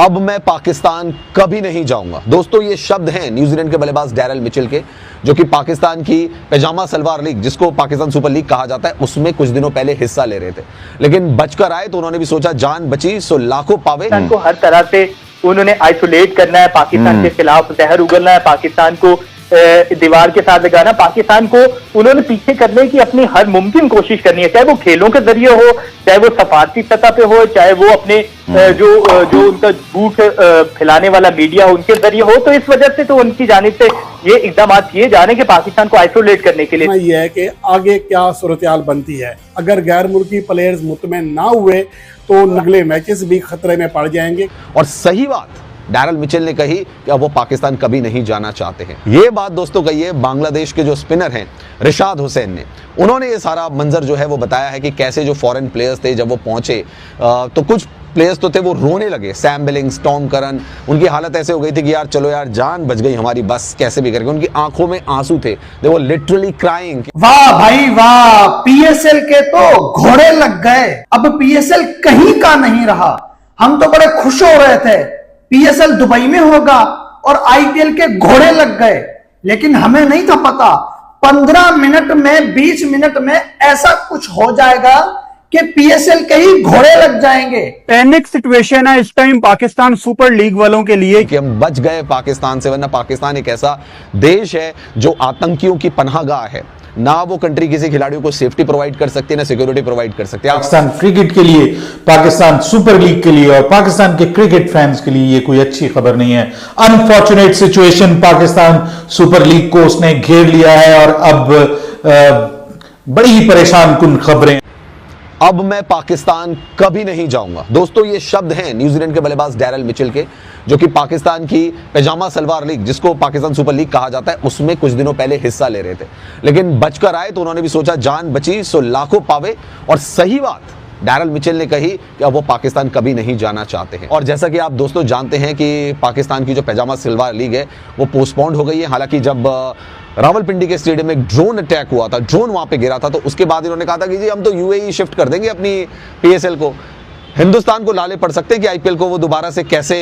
अब मैं पाकिस्तान कभी नहीं जाऊंगा। दोस्तों ये शब्द हैं न्यूजीलैंड के बल्लेबाज डैरल मिचेल के, जो कि पाकिस्तान की पैजामा सलवार लीग, जिसको पाकिस्तान सुपर लीग कहा जाता है, उसमें कुछ दिनों पहले हिस्सा ले रहे थे। लेकिन बचकर आए तो उन्होंने भी सोचा जान बची सो लाखों पावे। को हर तरह से उन्होंने आइसोलेट करना है, पाकिस्तान के खिलाफ जहर उगलना है, पाकिस्तान को दीवार के साथ लगाना, पाकिस्तान को उन्होंने पीछे करने की अपनी हर मुमकिन कोशिश करनी है, चाहे वो खेलों के जरिए हो, चाहे वो सफारती सतह पे हो, चाहे वो अपने जो उनका झूठ फैलाने वाला मीडिया हो उनके जरिए हो। तो इस वजह से तो उनकी जानिब से ये इकदाम किए जा रहे हैं कि पाकिस्तान को आइसोलेट करने के लिए। ये है कि आगे क्या सूरत हाल बनती है। अगर गैर मुल्की प्लेयर्स मुतमईन ना हुए तो अगले मैचेस भी खतरे में पड़ जाएंगे। और सही बात डैरल मिचेल ने कही कि अब वो पाकिस्तान कभी नहीं जाना चाहते हैं। ये बात दोस्तों कही है बांग्लादेश के जो स्पिनर हैं रिशाद हुसैन ने। उन्होंने ये सारा मंजर जो है वो बताया है कि कैसे जो फॉरेन प्लेयर्स थे जब वो पहुंचे तो कुछ प्लेयर्स तो थे वो रोने लगे। सैम बिलिंग्स, टॉम करन, उनकी हालत ऐसे हो गई थी कि यार चलो यार जान बच गई हमारी, बस कैसे भी करके। उनकी आंखों में आंसू थे, दे वर लिटरली क्राइंग। वाह भाई वाह, पीएसएल के तो घोड़े लग गए। अब पीएसएल कहीं का नहीं रहा। हम तो बड़े खुश हो रहे थे पीएसएल दुबई में होगा और आईपीएल के घोड़े लग गए, लेकिन हमें नहीं था पता 15 मिनट में 20 मिनट में ऐसा कुछ हो जाएगा कि पीएसएल के ही घोड़े लग जाएंगे। पैनिक सिचुएशन है इस टाइम पाकिस्तान सुपर लीग वालों के लिए कि हम बच गए पाकिस्तान से, वरना पाकिस्तान एक ऐसा देश है जो आतंकियों की पनाहगाह है। ना वो कंट्री किसी खिलाड़ियों को सेफ्टी प्रोवाइड कर सकती है, ना सिक्योरिटी प्रोवाइड कर सकती है। पाकिस्तान क्रिकेट के लिए, पाकिस्तान सुपर लीग के लिए और पाकिस्तान के क्रिकेट फैंस के लिए ये कोई अच्छी खबर नहीं है। Unfortunate situation, Pakistan super league को उसने घेर लिया है और अब बड़ी ही परेशान कुन खबरें। अब मैं पाकिस्तान कभी नहीं जाऊंगा। दोस्तों ये शब्द हैं न्यूजीलैंड के बल्लेबाज डैरल मिचेल के, जो कि पाकिस्तान की पैजामा सलवार लीग, जिसको पाकिस्तान सुपर लीग कहा जाता है, उसमें कुछ दिनों पहले हिस्सा ले रहे थे। लेकिन बचकर आए तो उन्होंने भी सोचा जान बची सो लाखों पावे। और सही बात डैरल मिचेल ने कही कि अब वो पाकिस्तान कभी नहीं जाना चाहते हैं। और जैसा कि आप दोस्तों जानते हैं कि पाकिस्तान की जो पैजामा सलवार लीग है वो पोस्टपोन्ड हो गई है। हालांकि जब रावलपिंडी के स्टेडियम में एक ड्रोन अटैक हुआ था, ड्रोन वहां पे गिरा था, तो उसके बाद इन्होंने कहा था कि जी हम तो यूएई शिफ्ट कर देंगे अपनी पीएसएल को। हिंदुस्तान को लाले पड़ सकते हैं कि आईपीएल को वो दोबारा से कैसे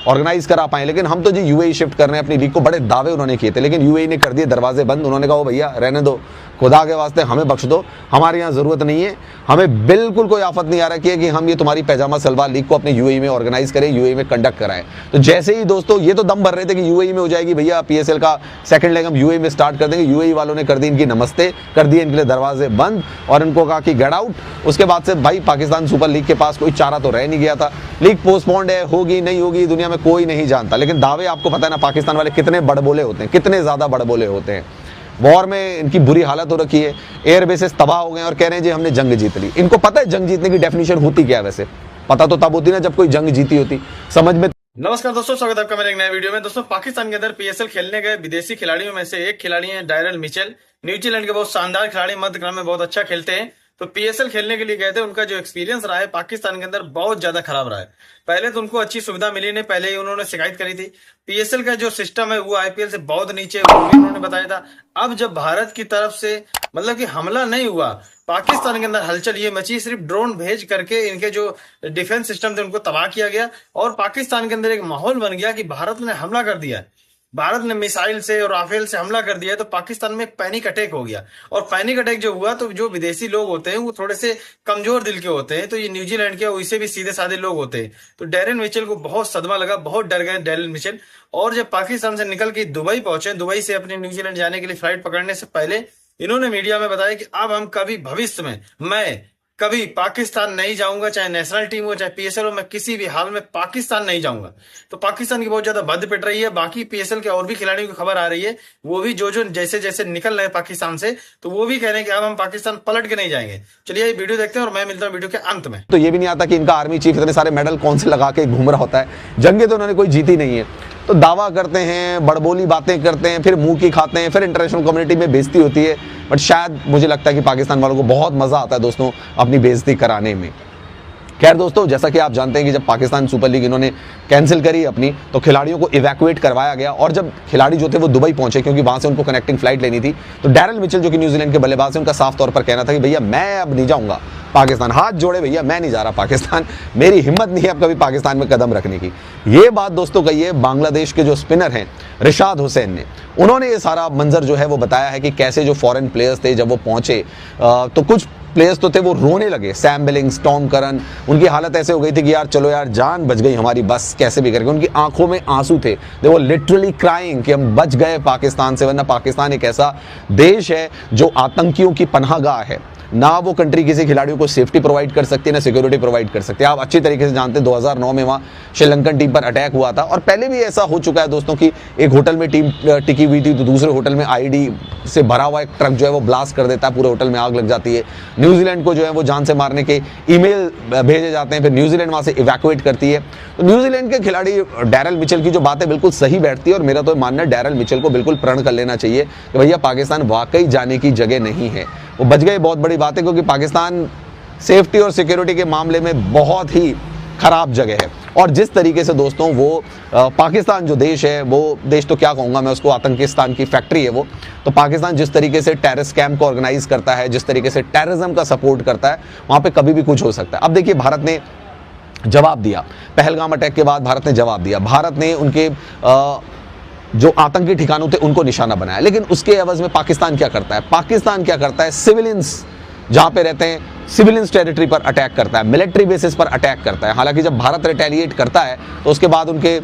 ऑर्गेनाइज करा पाए, लेकिन हम तो जी यूएई शिफ्ट कर रहे हैं अपनी लीग को। बड़े दावे उन्होंने किए थे, लेकिन यूएई ने कर दिए दरवाजे बंद। उन्होंने कहा भैया रहने दो, खुदा के वास्ते हमें बख्श दो, हमारे यहाँ जरूरत नहीं है, हमें बिल्कुल कोई आफत नहीं आ रहा कि हम ये तुम्हारी पैजामा सलवार लीग को अपने यूएई में ऑर्गेनाइज करें, यूएई में कंडक्ट कराएं। तो जैसे ही दोस्तों ये तो दम भर रहे थे कि यूएई में हो जाएगी भैया पीएसएल का सेकंड लेग हम यूएई में स्टार्ट कर देंगे, यूएई वालों ने कर दी इनकी नमस्ते, कर दिए इनके लिए दरवाजे बंद और इनको कहा कि गेट आउट। उसके बाद से भाई पाकिस्तान सुपर लीग के पास कोई चारा तो रह नहीं गया था। लीग पोस्टपोन्ड है, होगी नहीं होगी दुनिया में कोई नहीं जानता, लेकिन दावे आपको पता है ना पाकिस्तान वाले कितने बड़बोले होते हैं, कितने ज्यादा बड़बोले होते हैं। वॉर में इनकी बुरी हालत हो रखी है, एयर बेसेस तबाह हो गए और कह रहे हैं जी हमने जंग जीत ली। इनको पता है जंग जीतने की डेफिनेशन होती क्या है? वैसे पता तो तब होती ना जब कोई जंग जीती होती, समझ में। नमस्कार दोस्तों, स्वागत है आपका मेरे एक नए वीडियो में। दोस्तों पाकिस्तान के अंदर पीएसएल खेलने गए विदेशी खिलाड़ियों में से एक खिलाड़ी हैं डैरल मिचेल। न्यूजीलैंड के बहुत शानदार खिलाड़ी, मध्य क्रम में बहुत अच्छा खेलते हैं। तो पीएसएल खेलने के लिए गए थे। उनका जो एक्सपीरियंस रहा है पाकिस्तान के अंदर बहुत ज्यादा खराब रहा है। पहले तो उनको अच्छी सुविधा मिली नहीं, पहले ही उन्होंने शिकायत करी थी। पीएसएल का जो सिस्टम है वो आईपीएल से बहुत नीचे, उन्होंने बताया था। अब जब भारत की तरफ से मतलब कि हमला नहीं हुआ, पाकिस्तान के अंदर हलचल ये मची, सिर्फ ड्रोन भेज करके इनके जो डिफेंस सिस्टम थे उनको तबाह किया गया और पाकिस्तान के अंदर एक माहौल बन गया कि भारत ने हमला कर दिया है, भारत ने मिसाइल से और राफेल से हमला कर दिया है। तो पाकिस्तान में एक पैनिक अटैक हो गया और पैनिक अटैक जो हुआ तो जो विदेशी लोग होते हैं वो थोड़े से कमजोर दिल के होते हैं। तो ये न्यूजीलैंड के उससे भी सीधे साधे लोग होते हैं। तो डैरल मिचेल को बहुत सदमा लगा, बहुत डर गए डैरल मिचेल। और जब पाकिस्तान से निकल के दुबई पहुंचे, दुबई से अपने न्यूजीलैंड जाने के लिए फ्लाइट पकड़ने से पहले इन्होंने मीडिया में बताया कि अब हम कभी भविष्य में मैं कभी पाकिस्तान नहीं जाऊंगा, चाहे नेशनल टीम हो चाहे पीएसएल हो, मैं किसी भी हाल में पाकिस्तान नहीं जाऊंगा। तो पाकिस्तान की बहुत ज्यादा बद पिट रही है। बाकी पीएसएल के और भी खिलाड़ियों की खबर आ रही है, वो भी जो जैसे जैसे निकल रहे हैं पाकिस्तान से, तो वो भी कह रहे हैं कि अब हम पाकिस्तान पलट के नहीं जाएंगे। चलिए ये वीडियो देखते हैं और मैं मिलता हूँ वीडियो के अंत में। तो ये भी नहीं आता कि इनका आर्मी चीफ इतने सारे मेडल कौन से लगा के घूम रहा होता है। जंगे तो उन्होंने कोई जीती नहीं है, तो दावा करते हैं, बड़बोली बातें करते हैं, फिर मुंह की खाते हैं, फिर इंटरनेशनल कम्युनिटी में बेइज्जती होती है। बट शायद मुझे लगता है कि पाकिस्तान वालों को बहुत मजा आता है दोस्तों अपनी बेइज्जती कराने में। खैर दोस्तों, जैसा कि आप जानते हैं कि जब पाकिस्तान सुपर लीग इन्होंने कैंसिल करी अपनी, तो खिलाड़ियों को इवैक्यूएट करवाया गया और जब खिलाड़ी जो थे वो दुबई पहुंचे क्योंकि वहां से उनको कनेक्टिंग फ्लाइट लेनी थी, तो डैरल मिचेल जो कि न्यूजीलैंड के बल्लेबाज हैं, उनका साफ तौर पर कहना था कि भैया मैं अब नहीं जाऊंगा पाकिस्तान, हाथ जोड़े भैया मैं नहीं जा रहा पाकिस्तान, मेरी हिम्मत नहीं है अब कभी पाकिस्तान में कदम रखने की। ये बात दोस्तों कही है बांग्लादेश के जो स्पिनर हैं रिशाद हुसैन ने। उन्होंने ये सारा मंजर जो है वो बताया है कि कैसे जो फॉरेन प्लेयर्स थे जब वो पहुंचे तो कुछ प्लेयर्स तो थे वो रोने लगे, सैम बिलिंग्स, टॉम करन, उनकी हालत ऐसे हो गई थी कि यार चलो यार जान बच गई हमारी, बस कैसे भी करके। उनकी आंखों में आंसू थे, दे वो लिटरली क्राइंग कि हम बच गए पाकिस्तान से, वरना पाकिस्तान एक ऐसा देश है जो आतंकियों की पनाहगाह है। ना वो कंट्री किसी खिलाड़ियों को सेफ्टी प्रोवाइड कर सकती है, ना सिक्योरिटी प्रोवाइड कर सकती है। आप अच्छी तरीके से जानते हैं 2009 में वहाँ श्रीलंकन टीम पर अटैक हुआ था और पहले भी ऐसा हो चुका है दोस्तों कि एक होटल में टीम टिकी हुई थी तो दूसरे होटल में आईडी से भरा हुआ एक ट्रक जो है वो ब्लास्ट कर देता है, पूरे होटल में आग लग जाती है। न्यूजीलैंड को जो है वो जान से मारने के ईमेल भेजे जाते हैं, फिर न्यूजीलैंड वहाँ से इवैक्यूएट करती है। तो न्यूजीलैंड के खिलाड़ी डैरल मिचेल की जो बात है बिल्कुल सही बैठती है और मेरा तो मानना है डैरल मिचेल को बिल्कुल प्रण कर लेना चाहिए कि भैया पाकिस्तान वाकई जाने की जगह नहीं है। वो बच गए, बहुत बड़ी बात है, क्योंकि पाकिस्तान सेफ्टी और सिक्योरिटी के मामले में बहुत ही खराब जगह है। और जिस तरीके से दोस्तों वो पाकिस्तान जो देश है, वो देश तो क्या कहूँगा मैं उसको, आतंकिस्तान की फैक्ट्री है वो। तो पाकिस्तान जिस तरीके से टेररिस्ट कैंप को ऑर्गेनाइज करता है, जिस तरीके से टेररिज्म का सपोर्ट करता है, वहाँ पे कभी भी कुछ हो सकता है। अब देखिए भारत ने जवाब दिया, पहलगाम अटैक के बाद भारत ने जवाब दिया, भारत ने उनके जो आतंकी ठिकानों थे उनको निशाना बनाया। लेकिन उसके एवज में पाकिस्तान क्या करता है? पाकिस्तान क्या करता है? सिविलियंस जहां पे रहते हैं, सिविलियंस टेरिटरी पर अटैक करता है, मिलिट्री बेसिस पर अटैक करता है। हालांकि जब भारत रिटेलिएट करता है तो उसके बाद उनके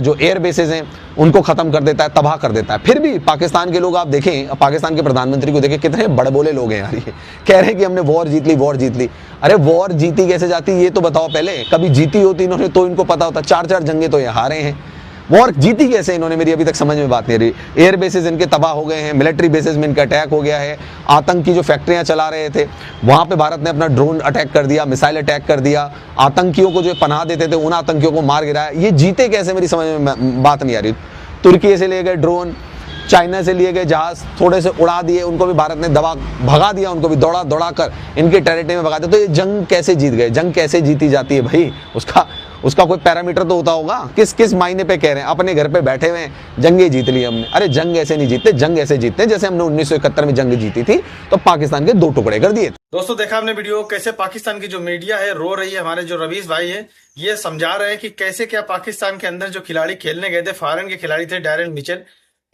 जो एयर बेसिस हैं उनको खत्म कर देता है, तबाह कर देता है। फिर भी पाकिस्तान के लोग आप देखें, पाकिस्तान के प्रधानमंत्री को देखें, कितने बड़बोले लोग हैं यार। ये कह रहे हैं कि हमने वॉर जीत ली, वॉर जीत ली। अरे वॉर जीती कैसे जाती ये तो बताओ पहले। कभी जीती होती इन्होंने तो इनको पता होता। 4-4 जंगे तो ये हारे हैं, वॉर जीती कैसे इन्होंने, मेरी अभी तक समझ में बात नहीं रही। एयर बेसिस इनके तबाह हो गए हैं, मिलिट्री बेसिस में इनका अटैक हो गया है, आतंकी जो फैक्ट्रियां चला रहे थे वहां पे भारत ने अपना ड्रोन अटैक कर दिया, मिसाइल अटैक कर दिया, आतंकियों को जो पनाह देते थे उन आतंकियों को मार गिराया। ये जीते कैसे, मेरी समझ में बात नहीं आ रही। तुर्की से ले गए ड्रोन, चाइना से लिए गए जहाज, थोड़े से उड़ा दिए, उनको भी भारत ने भगा दिया, उनको भी दौड़ा दौड़ा कर इनके टेरिटरी में भगा दिया। तो ये जंग कैसे जीत गए? जंग कैसे जीती जाती है भाई? उसका कोई पैरामीटर तो होता होगा। किस मायने पे कह रहे हैं? अपने घर पे बैठे हुए जंगे जीत ली हमने। अरे जंग ऐसे नहीं जीतते, जंग ऐसे जीतते जैसे हमने 1971 में जंग जीती थी तो पाकिस्तान के 2 टुकड़े कर दिए। दोस्तों देखा आपने वीडियो, कैसे पाकिस्तान की जो मीडिया है रो रही है। हमारे जो रवीश भाई है ये समझा रहे हैं कि कैसे क्या पाकिस्तान के अंदर जो खिलाड़ी खेलने गए थे, फॉरेन के खिलाड़ी थे डैरल मिचेल,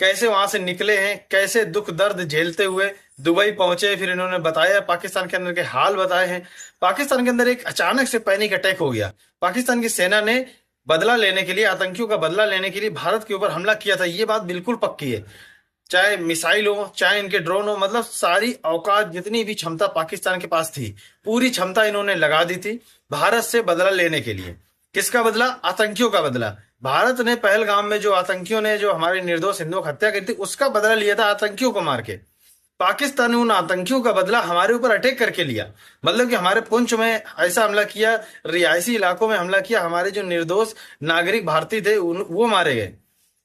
कैसे वहां से निकले हैं, कैसे दुख दर्द झेलते हुए दुबई पहुंचे। फिर इन्होंने बताया पाकिस्तान के अंदर के हाल बताए हैं। पाकिस्तान के अंदर एक अचानक से पैनिक अटैक हो गया। पाकिस्तान की सेना ने बदला लेने के लिए, आतंकियों का बदला लेने के लिए भारत के ऊपर हमला किया था। ये बात बिल्कुल पक्की है। चाहे मिसाइल हो, चाहे इनके ड्रोन हो, मतलब सारी औकात, जितनी भी क्षमता पाकिस्तान के पास थी, पूरी क्षमता इन्होंने लगा दी थी भारत से बदला लेने के लिए। किसका बदला? आतंकियों का बदला। भारत ने पहलगाम में जो आतंकियों ने जो हमारे निर्दोष हिंदुओं की हत्या करी थी उसका बदला लिया था, आतंकियों को मार के। पाकिस्तान ने उन आतंकियों का बदला हमारे ऊपर अटैक करके लिया। मतलब कि हमारे पुंछ में ऐसा हमला किया, रिहायशी इलाकों में हमला किया, हमारे जो निर्दोष नागरिक भारतीय थे वो मारे गए।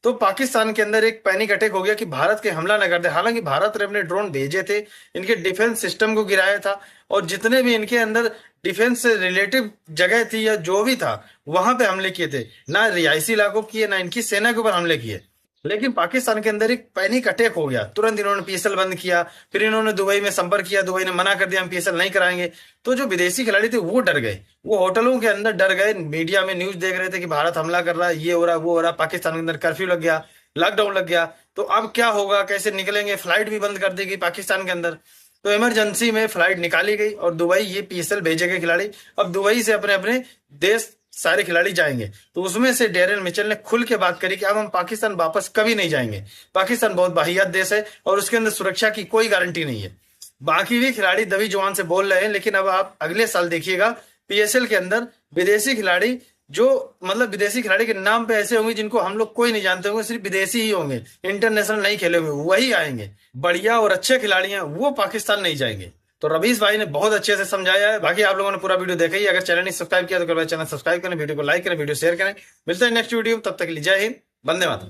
तो पाकिस्तान के अंदर एक पैनिक अटैक हो गया कि भारत के हमला न कर दे। हालांकि भारत ने अपने ड्रोन भेजे थे, इनके डिफेंस सिस्टम को गिराया था और जितने भी इनके अंदर डिफेंस से रिलेटिव जगह थी या जो भी था वहां पे हमले किए थे। ना रिहायशी इलाकों किए, ना इनकी सेना के ऊपर हमले किए। लेकिन पाकिस्तान के अंदर एक पैनिक अटैक हो गया। तुरंत इन्होंने पीएसएल बंद किया। फिर इन्होंने दुबई में संपर्क किया, दुबई ने मना कर दिया हम पीएसएल नहीं कराएंगे। तो जो विदेशी खिलाड़ी थे वो डर गए, वो होटलों के अंदर डर गए। मीडिया में न्यूज देख रहे थे कि भारत हमला कर रहा है, ये हो रहा वो हो रहा। पाकिस्तान के अंदर कर्फ्यू लग गया, लॉकडाउन लग गया। तो अब क्या होगा, कैसे निकलेंगे? फ्लाइट भी बंद कर दी गई पाकिस्तान के अंदर। तो इमरजेंसी में फ्लाइट निकाली गई और दुबई ये पीएसएल भेजे गए खिलाड़ी। अब दुबई से अपने अपने देश सारे खिलाड़ी जाएंगे। तो उसमें से डैरल मिचेल ने खुल के बात करी कि अब हम पाकिस्तान वापस कभी नहीं जाएंगे। पाकिस्तान बहुत वाहियात देश है और उसके अंदर सुरक्षा की कोई गारंटी नहीं है। बाकी भी खिलाड़ी दबी जुबान से बोल रहे हैं। लेकिन अब आप अगले साल देखिएगा पीएसएल के अंदर विदेशी खिलाड़ी, जो मतलब विदेशी खिलाड़ी के नाम पे ऐसे होंगे जिनको हम लोग कोई नहीं जानते होंगे, सिर्फ विदेशी ही होंगे, इंटरनेशनल नहीं खेले हुए, वही आएंगे। बढ़िया और अच्छे खिलाड़ी हैं, वो पाकिस्तान नहीं जाएंगे। तो रवीश भाई ने बहुत अच्छे से समझाया है। बाकी आप लोगों ने पूरा वीडियो देखा ही। अगर चैनल नहीं सब्सक्राइब किया तो चैनल सब्सक्राइब करें, वीडियो को लाइक करें, वीडियो शेयर करें। मिलते हैं नेक्स्ट वीडियो, तब तक के लिए जय हिंद, वंदे मातरम।